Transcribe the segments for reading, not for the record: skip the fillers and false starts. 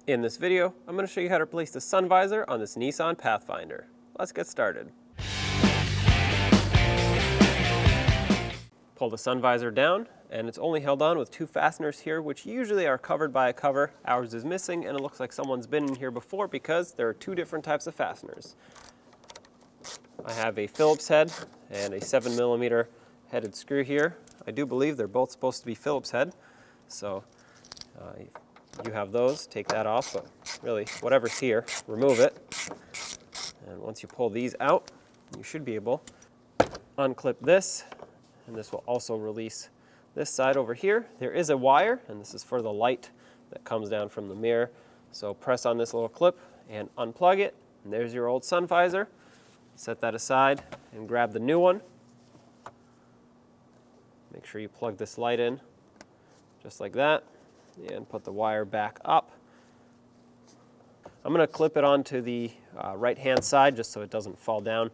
In this video, I'm going to show you how to replace the sun visor on this Nissan Pathfinder. Let's get started. Pull the sun visor down, and it's only held on with two fasteners here, which usually are covered by a cover. Ours is missing, and it looks like someone's been in here before because there are two different types of fasteners. I have a Phillips head and a 7mm headed screw here. I do believe they're both supposed to be Phillips head, so you have those, take that off, but really, whatever's here, remove it. And once you pull these out, you should be able to unclip this, and this will also release this side over here. There is a wire, and this is for the light that comes down from the mirror. So press on this little clip and unplug it, and there's your old sun visor. Set that aside and grab the new one. Make sure you plug this light in, just like that. And put the wire back up. I'm going to clip it onto the right hand side just so it doesn't fall down.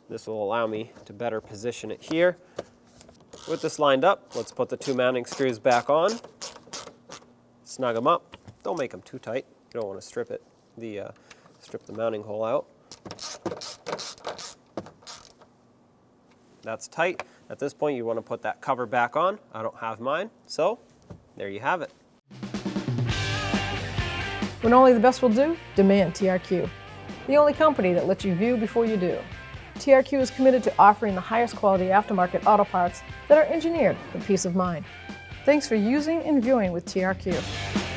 This will allow me to better position it here. With this lined up, let's put the two mounting screws back on. Snug them up. Don't make them too tight. You don't want to strip the mounting hole out. That's tight. At this point, you want to put that cover back on. I don't have mine, so there you have it. When only the best will do, demand TRQ. The only company that lets you view before you do. TRQ is committed to offering the highest quality aftermarket auto parts that are engineered for peace of mind. Thanks for using and viewing with TRQ.